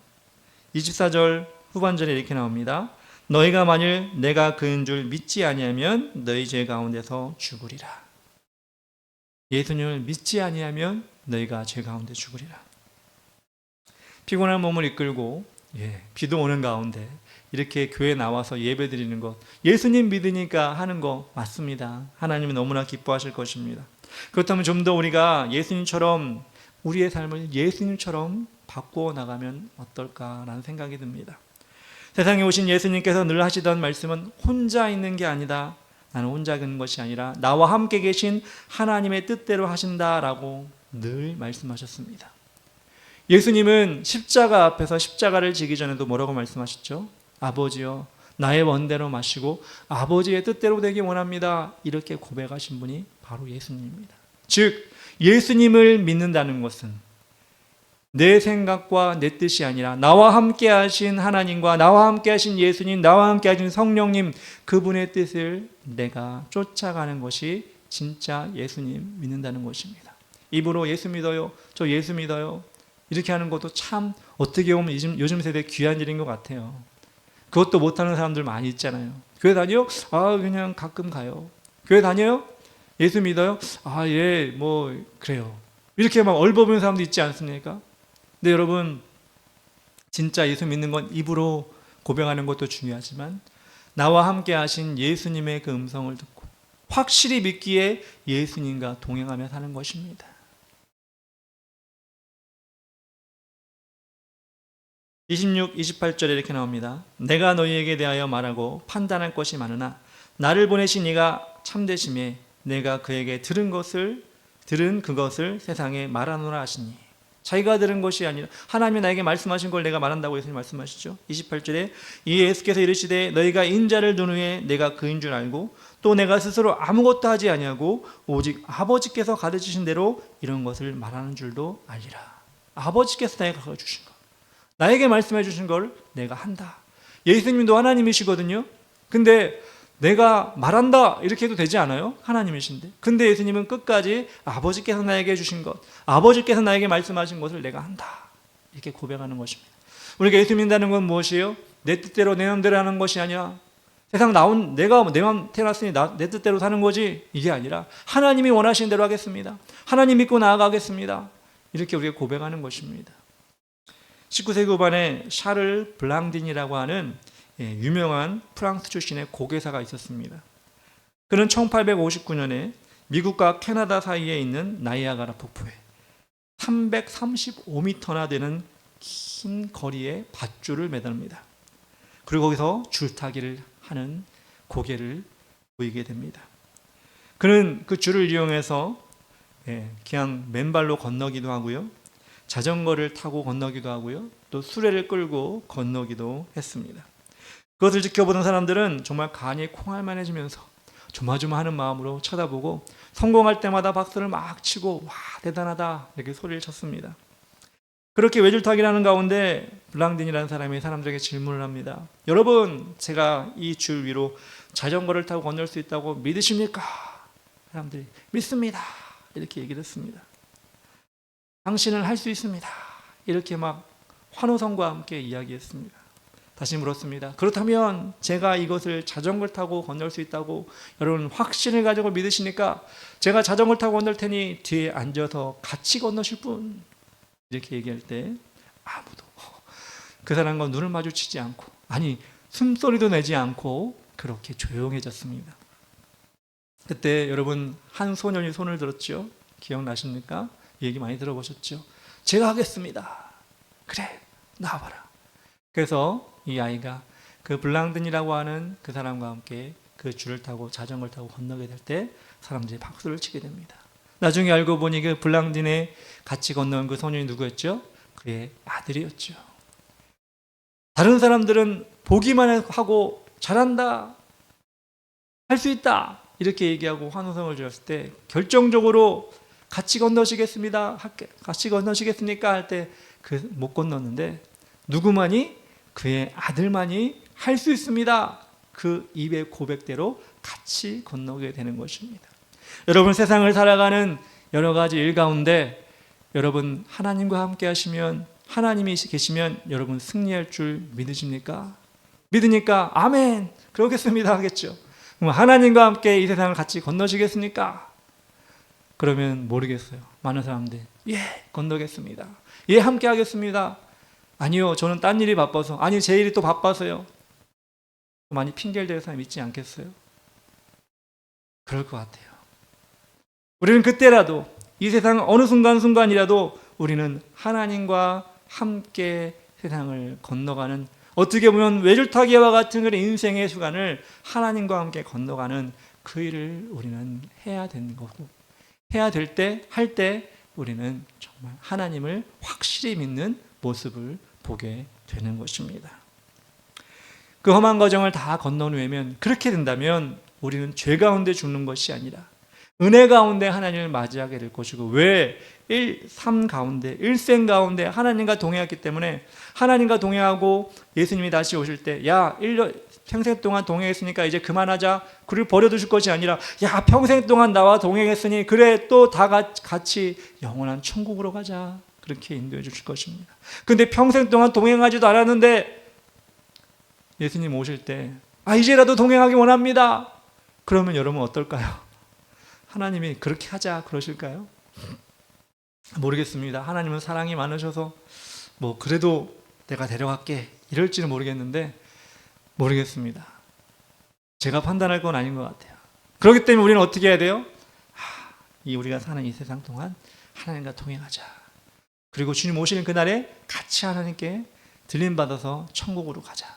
24절 후반절에 이렇게 나옵니다. 너희가 만일 내가 그인 줄 믿지 아니하면 너희 죄 가운데서 죽으리라. 예수님을 믿지 아니하면 너희가 죄 가운데 죽으리라. 피곤한 몸을 이끌고 비도 오는 가운데 이렇게 교회에 나와서 예배 드리는 것, 예수님 믿으니까 하는 거 맞습니다. 하나님은 너무나 기뻐하실 것입니다. 그렇다면 좀 더 우리가 예수님처럼 우리의 삶을 예수님처럼 바꾸어 나가면 어떨까라는 생각이 듭니다. 세상에 오신 예수님께서 늘 하시던 말씀은 혼자 있는 게 아니다. 나는 혼자 있는 것이 아니라 나와 함께 계신 하나님의 뜻대로 하신다라고 늘 말씀하셨습니다. 예수님은 십자가 앞에서 십자가를 지기 전에도 뭐라고 말씀하셨죠? 아버지여 나의 원대로 마시고 아버지의 뜻대로 되기 원합니다. 이렇게 고백하신 분이 바로 예수님입니다. 즉 예수님을 믿는다는 것은 내 생각과 내 뜻이 아니라 나와 함께 하신 하나님과 나와 함께 하신 예수님, 나와 함께 하신 성령님, 그분의 뜻을 내가 쫓아가는 것이 진짜 예수님 믿는다는 것입니다. 입으로 예수 믿어요, 저 예수 믿어요, 이렇게 하는 것도 참 어떻게 보면 요즘 세대 귀한 일인 것 같아요. 그것도 못하는 사람들 많이 있잖아요. 교회 다녀요? 그냥 가끔 가요. 교회 다녀요? 예수 믿어요? 그래요. 이렇게 막 얼버무는 사람도 있지 않습니까? 근데 여러분, 진짜 예수 믿는 건 입으로 고백하는 것도 중요하지만 나와 함께 하신 예수님의 그 음성을 듣고 확실히 믿기에 예수님과 동행하며 사는 것입니다. 26, 28절에 이렇게 나옵니다. 내가 너희에게 대하여 말하고 판단할 것이 많으나 나를 보내신 이가 참되심에 내가 그에게 들은 그것을 세상에 말하노라 하시니. 자기가 들은 것이 아니라 하나님이 나에게 말씀하신 걸 내가 말한다고 예수님 말씀하시죠. 28절에 이 예수께서 이르시되 너희가 인자를 둔 후에 내가 그인 줄 알고 또 내가 스스로 아무것도 하지 아니하고 오직 아버지께서 가르치신 대로 이런 것을 말하는 줄도 알리라. 아버지께서 나에게 가르쳐주신 것, 나에게 말씀해 주신 걸 내가 한다. 예수님도 하나님이시거든요. 근데 내가 말한다 이렇게 해도 되지 않아요? 하나님이신데. 근데 예수님은 끝까지 아버지께서 나에게 주신 것, 아버지께서 나에게 말씀하신 것을 내가 한다, 이렇게 고백하는 것입니다. 우리가 예수 믿는다는 건 무엇이에요? 내 뜻대로 내 마음대로 하는 것이 아니라 세상 내가 내 마음 태어났으니 내 뜻대로 사는 거지, 이게 아니라 하나님이 원하시는 대로 하겠습니다. 하나님 믿고 나아가겠습니다. 이렇게 우리가 고백하는 것입니다. 19세기 후반에 샤를 블랑딘이라고 하는 유명한 프랑스 출신의 고개사가 있었습니다. 그는 1859년에 미국과 캐나다 사이에 있는 나이아가라 폭포에 335m나 되는 긴 거리에 밧줄을 매듭니다. 그리고 거기서 줄타기를 하는 고개를 보이게 됩니다. 그는 그 줄을 이용해서 그냥 맨발로 건너기도 하고요, 자전거를 타고 건너기도 하고요, 또 수레를 끌고 건너기도 했습니다. 그것을 지켜보던 사람들은 정말 간이 콩알만해지면서 조마조마하는 마음으로 쳐다보고 성공할 때마다 박수를 막 치고 와 대단하다 이렇게 소리를 쳤습니다. 그렇게 외줄타기를 하는 가운데 블랑딘이라는 사람이 사람들에게 질문을 합니다. 여러분, 제가 이 줄 위로 자전거를 타고 건널 수 있다고 믿으십니까? 사람들이 믿습니다 이렇게 얘기를 했습니다. 당신은 할 수 있습니다 이렇게 막 환호성과 함께 이야기했습니다. 다시 물었습니다. 그렇다면 제가 이것을 자전거를 타고 건널 수 있다고 여러분 확신을 가지고 믿으시니까 제가 자전거를 타고 건널 테니 뒤에 앉아서 같이 건너실 분, 이렇게 얘기할 때 아무도 그 사람과 눈을 마주치지 않고, 아니 숨소리도 내지 않고 그렇게 조용해졌습니다. 그때 여러분 한 소년이 손을 들었죠. 기억나십니까? 얘기 많이 들어보셨죠? 제가 하겠습니다. 그래, 나와봐라. 그래서 이 아이가 그 블랑든이라고 하는 그 사람과 함께 그 줄을 타고 자전거를 타고 건너게 될 때 사람들이 박수를 치게 됩니다. 나중에 알고 보니 그 블랑딘에 같이 건너온 그 소년이 누구였죠? 그의 아들이었죠. 다른 사람들은 보기만 하고 잘한다, 할 수 있다 이렇게 얘기하고 환호성을 주었을 때 결정적으로 같이 건너시겠습니다, 같이 건너시겠습니까 할 때 못 건넜는데 누구만이? 그의 아들만이 할 수 있습니다, 그 입의 고백대로 같이 건너게 되는 것입니다. 여러분, 세상을 살아가는 여러 가지 일 가운데 여러분 하나님과 함께 하시면, 하나님이 계시면 여러분 승리할 줄 믿으십니까? 믿으니까 아멘 그러겠습니다 하겠죠. 그럼 하나님과 함께 이 세상을 같이 건너시겠습니까? 그러면 모르겠어요. 많은 사람들 예 건너겠습니다. 예 함께 하겠습니다. 아니요 저는 딴 일이 바빠서. 아니 제 일이 또 바빠서요. 많이 핑계를 댈 사람이 있지 않겠어요? 그럴 것 같아요. 우리는 그때라도 이 세상 어느 순간순간이라도 우리는 하나님과 함께 세상을 건너가는, 어떻게 보면 외줄타기와 같은 그런 인생의 시간을 하나님과 함께 건너가는 그 일을 우리는 해야 되는 거고, 해야 될 때, 할 때 우리는 정말 하나님을 확실히 믿는 모습을 보게 되는 것입니다. 그 험한 과정을 다 건너면, 그렇게 된다면 우리는 죄 가운데 죽는 것이 아니라 은혜 가운데 하나님을 맞이하게 될 것이고, 왜? 삶 가운데, 일생 가운데 하나님과 동행했기 때문에, 하나님과 동행하고 예수님이 다시 오실 때 야 1년 평생 동안 동행했으니까 이제 그만하자, 그를 버려두실 것이 아니라 야 평생 동안 나와 동행했으니 그래 또 다 같이 영원한 천국으로 가자, 그렇게 인도해 주실 것입니다. 근데 평생 동안 동행하지도 않았는데 예수님 오실 때 이제라도 동행하기 원합니다, 그러면 여러분 어떨까요? 하나님이 그렇게 하자 그러실까요? 모르겠습니다. 하나님은 사랑이 많으셔서 뭐 그래도 내가 데려갈게 이럴지는 모르겠는데, 모르겠습니다. 제가 판단할 건 아닌 것 같아요. 그렇기 때문에 우리는 어떻게 해야 돼요? 우리가 사는 이 세상 동안 하나님과 동행하자. 그리고 주님 오시는 그날에 같이 하나님께 들림받아서 천국으로 가자.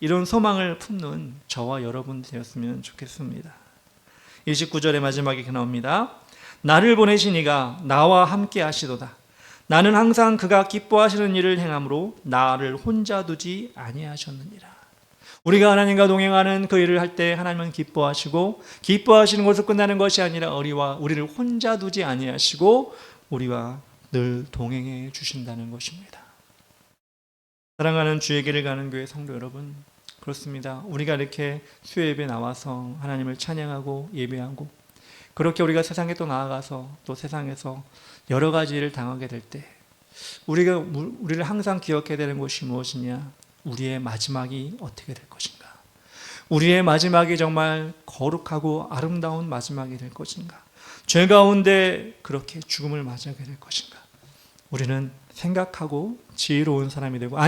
이런 소망을 품는 저와 여러분 되었으면 좋겠습니다. 29절의 마지막에 이렇게 나옵니다. 나를 보내신 이가 나와 함께 하시도다. 나는 항상 그가 기뻐하시는 일을 행함으로 나를 혼자 두지 아니하셨느니라. 우리가 하나님과 동행하는 그 일을 할 때 하나님은 기뻐하시고, 기뻐하시는 것으로 끝나는 것이 아니라 우리를 혼자 두지 아니하시고 우리와 늘 동행해 주신다는 것입니다. 사랑하는 주의 길을 가는 교회 성도 여러분, 그렇습니다. 우리가 이렇게 수요예배 나와서 하나님을 찬양하고 예배하고, 그렇게 우리가 세상에 또 나아가서 또 세상에서 여러 가지 일을 당하게 될 때 우리를 항상 기억해야 되는 것이 무엇이냐? 우리의 마지막이 어떻게 될 것인가? 우리의 마지막이 정말 거룩하고 아름다운 마지막이 될 것인가? 죄 가운데 그렇게 죽음을 맞이하게 될 것인가? 우리는 생각하고 지혜로운 사람이 되고,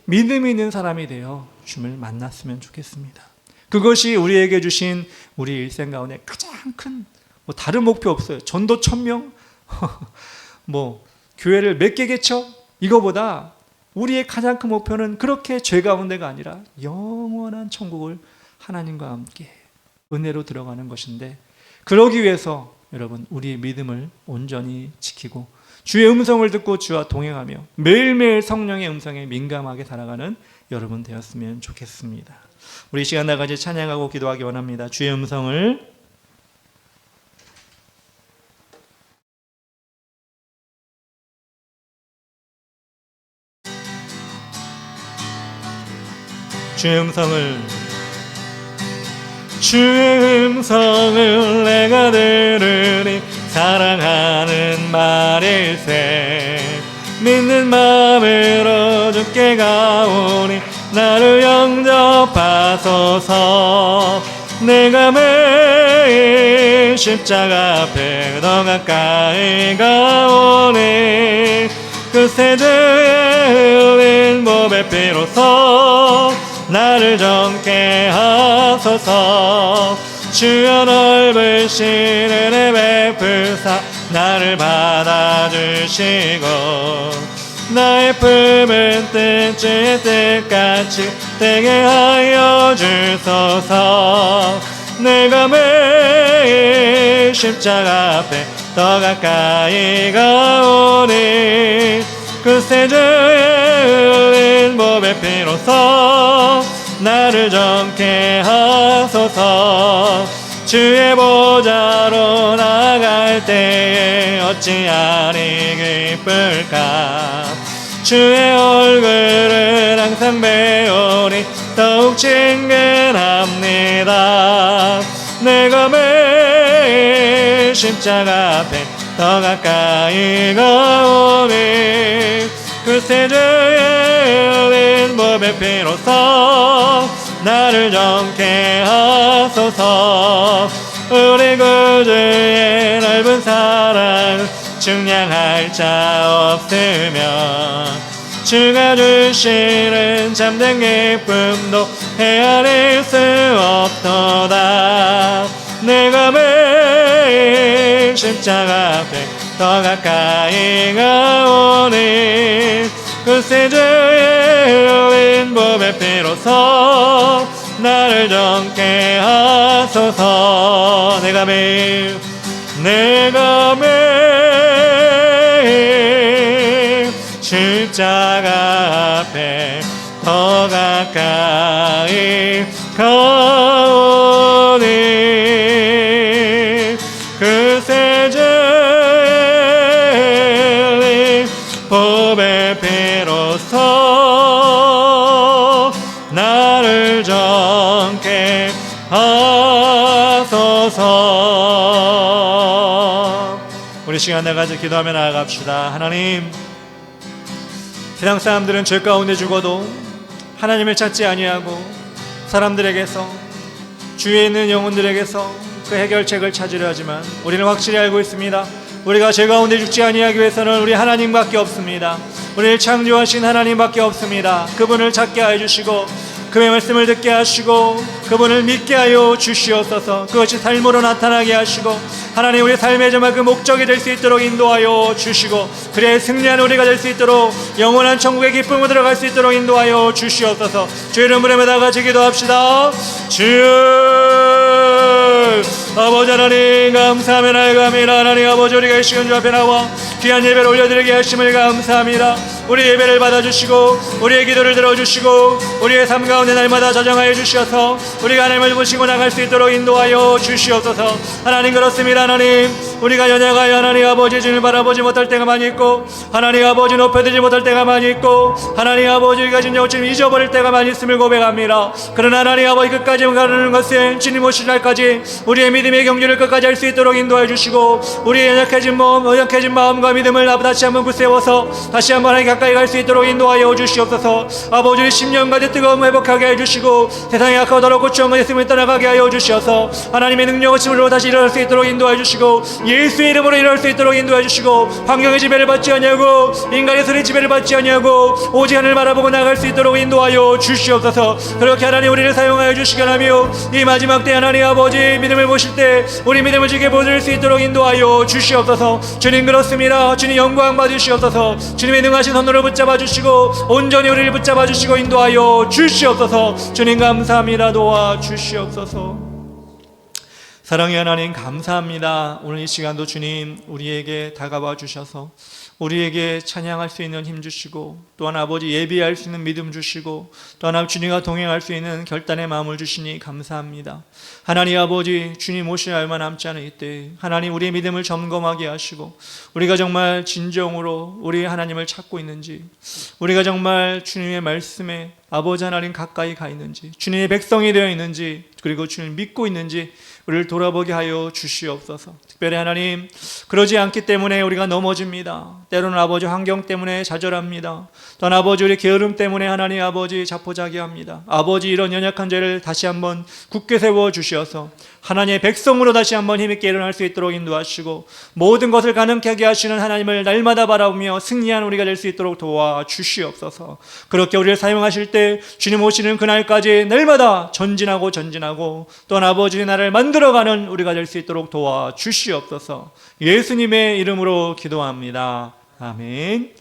믿음이 있는 사람이 되어 주님을 만났으면 좋겠습니다. 그것이 우리에게 주신 우리 일생 가운데 가장 큰, 다른 목표 없어요. 전도 1000명? 교회를 몇 개 개쳐? 이거보다 우리의 가장 큰 목표는 그렇게 죄 가운데가 아니라 영원한 천국을 하나님과 함께 은혜로 들어가는 것인데, 그러기 위해서 여러분 우리의 믿음을 온전히 지키고 주의 음성을 듣고 주와 동행하며 매일매일 성령의 음성에 민감하게 살아가는 여러분 되었으면 좋겠습니다. 우리 이 시간 나같이 찬양하고 기도하기 원합니다. 주의 음성을 주의 음성을 내가 들으니 사랑하는 말일세. 믿는 마음으로 주께 가오니 나를 영접하소서. 내가 매일 십자가 앞에 더 가까이 가오니 그 세대에 흘린 몸의 피로써 나를 정케 하소서. 주여 넓으신 은혜 베푸사 나를 받아주시고 나의 품은 뜻의 뜻같이 되게 하여 주소서. 내가 매일 십자가 앞에 더 가까이 가오니 그 세주의 흘린 몸의 피로써 나를 정케 하소서. 주의 보좌로 나갈 때에 어찌하리 기쁠까. 주의 얼굴을 항상 배우니 더욱 친근합니다. 내가 매일 십자가 앞에 더 가까이 가오니 그 세주의 흘린 몸의 피로써 나를 정케 하소서. 우리 구주의 넓은 사랑 측량할 자 없으며 주가 주시는 참된 기쁨도 헤아릴 수 없도다. 내가 매일 십자가 앞에 더 가까이 가오니 그새 주의 흘린 몸의 피로써 나를 정케 하소서. 내가 매일 십자가 앞에 더 가까이 가오니 그새 주의 몸의 피로써 나를 정케 하소서. 우리 시간 내가지고 기도하며 나아갑시다. 하나님, 세상 사람들은 죄 가운데 죽어도 하나님을 찾지 아니하고 사람들에게서 주위에 있는 영혼들에게서 그 해결책을 찾으려 하지만 우리는 확실히 알고 있습니다. 우리가 죄 가운데 죽지 아니하기 위해서는 우리 하나님밖에 없습니다. 우리를 창조하신 하나님밖에 없습니다. 그분을 찾게 하여 주시고 그의 말씀을 듣게 하시고 그분을 믿게 하여 주시옵소서. 그것이 삶으로 나타나게 하시고 하나님 우리 삶의 정말 그 목적이 될 수 있도록 인도하여 주시고 그래 승리한 우리가 될 수 있도록 영원한 천국의 기쁨으로 들어갈 수 있도록 인도하여 주시옵소서. 주 이름으로 매다같이 기도합시다. 주 아버지 하나님 감사하며 나아갑니다. 하나님 아버지 우리가 이 시간 주 앞에 나와 귀한 예배를 올려드리게 하심을 감사합니다. 우리 예배를 받아주시고 우리의 기도를 들어주시고 우리의 삶 가운데 날마다 자정하여 주셔서 우리가 하나님을 모시고 나갈 수 있도록 인도하여 주시옵소서. 하나님 그렇습니다. 하나님 우리가 연약하여 하나님 아버지 주님을 바라보지 못할 때가 많이 있고 하나님 아버지 높여드리지 못할 때가 많이 있고 하나님 아버지 우리가 진정 주님 잊어버릴 때가 많이 있음을 고백합니다. 그러나 하나님 아버지 끝까지 가르는 것은 주님 오실 날까지 우리의 믿음의 경주를 끝까지 할 수 있도록 인도해 주시고 우리의 연약해진 마음과 믿음을 다시 한번 붙세워서 다시 한번 하나님 가까이 갈 수 있도록 인도하여 주시옵소서. 아버지 우리 10년 가지 뜨거움 회복하게 해주시고 세상의 악하고 더럽고 추한 것 있음을 떠나가게 하여 주셔서 하나님의 능력을 힘으로 다시 일어날 수 있도록 인도해 주시고 예수의 이름으로 일어날 수 있도록 인도해 주시고 환경의 지배를 받지 아니하고 인간의 소리 지배를 받지 아니하고 오직 하늘을 바라보고 나갈 수 있도록 인도하여 주시옵소서. 그렇게 하나님 우리를 사용하여 주시기 하며 이 마지막 때 하나님 아버지 믿음을 보실 때 우리 믿음을 지게 보여줄 수 있도록 인도하여 주시옵소서. 주님 그렇습니다. 주님 영광 받으시옵소서. 주님의 능하신 손으로 붙잡아 주시고 온전히 우리를 붙잡아 주시고 인도하여 주시옵소서. 주님 감사합니다. 도와 주시옵소서. 사랑의 하나님 감사합니다. 오늘 이 시간도 주님 우리에게 다가와 주셔서 우리에게 찬양할 수 있는 힘 주시고 또한 아버지 예비할 수 있는 믿음 주시고 또한 주님과 동행할 수 있는 결단의 마음을 주시니 감사합니다. 하나님 아버지 주님 오실 얼마 남지 않은 이때 하나님 우리의 믿음을 점검하게 하시고 우리가 정말 진정으로 우리 하나님을 찾고 있는지 우리가 정말 주님의 말씀에 아버지 하나님 가까이 가 있는지 주님의 백성이 되어 있는지 그리고 주님을 믿고 있는지 우리를 돌아보게 하여 주시옵소서. 특별히 하나님 그러지 않기 때문에 우리가 넘어집니다. 때로는 아버지 환경 때문에 좌절합니다. 또한 아버지 우리 게으름 때문에 하나님 아버지 자포자기합니다. 아버지 이런 연약한 죄를 다시 한번 굳게 세워 주셔서 하나님의 백성으로 다시 한번 힘있게 일어날 수 있도록 인도하시고 모든 것을 가능케 하게 하시는 하나님을 날마다 바라보며 승리한 우리가 될 수 있도록 도와주시옵소서. 그렇게 우리를 사용하실 때 주님 오시는 그날까지 날마다 전진하고 또한 아버지의 나라를 만들어가는 우리가 될 수 있도록 도와주시옵소서. 예수님의 이름으로 기도합니다. 아멘.